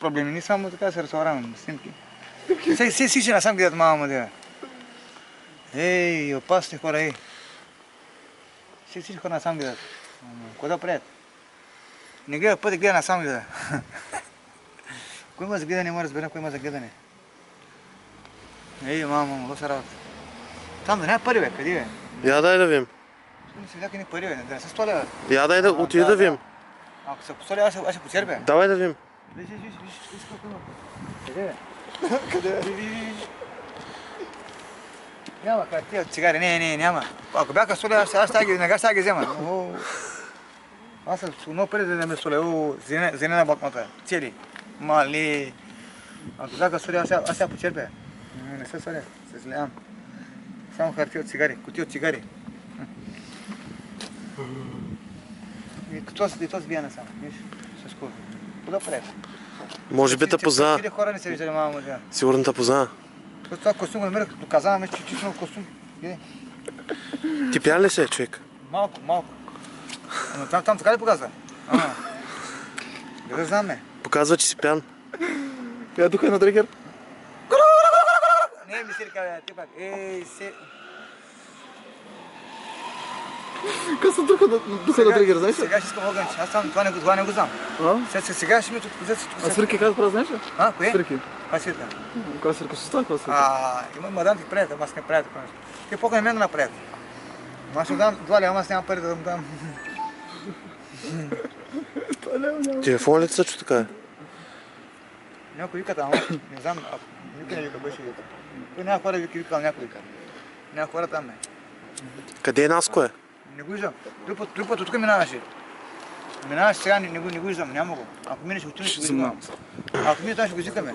проблеми, не само така се разговарям снимки. Всички насам гледат мама му. Ей, опасни хора, ей. Всички хора насам гледат. Кой да правят? Не гледа пъти, гледа насам гледа. Кой има за гледане, може да разберем кой има за гледане. Ей, мамо, лоша работа. Там да няма пари, бе, къде, бе? Я дай да видим. Не си видяха ни пари, бе, да не се столя, бе. Я дай да отида да видим. Ако се постоля, аз ще почерпя. Давай да видим. Виж какво има. Къде, бе? Къде? Виж. Няма хартия от цигари, не, няма. Ако бяха соли, аз ще ги взема. Аз съм много преди да ме соля, зелена блокнота, цели. Мали. Ако бяха соли, аз ще почерпя. Не се соля, се злеям. Само хартия от цигари, кутия от цигари. И този бия насам, виж, с кого. Куда пред? Може би те позна. Тези хора не се виждали, мамо, да. Сигурно те позна. Това костюм го намерих, доказаваме, че чисто костюм. Ти пиян ли се, човек? Малко. Но там така ли показва? Да знам, ме. Показва, че си пиян. Я тук е на тригер. Не, ми си река, ти пак. Ей, се... Късно тук на тригер, знаеш ли? Сега ще искам огънче. Аз това не го знам. Сега ще ми тук. А свирки как правя, знаеш ли? Кое? Свирки. Каква свирка? Коя свирка ще става, коя свирка? Има мадам ти правят, ама аз не правя такова нещо. Те покани мен да направят. Аз ще дам 2 лева, аз нямам пари да дам. Телефон ли ти също така е? Някой вика там, не знам, никой не вика, беше вика. Той няма хора вика, някой вика. Няма хора там, не. Къде е Наско е? Не го виждам. Друг път от тук минаваше. Минаваше сега, не го виждам, няма го. Ако минеш от тук, ще го виждам. Ако минеш там, ще го извикаме.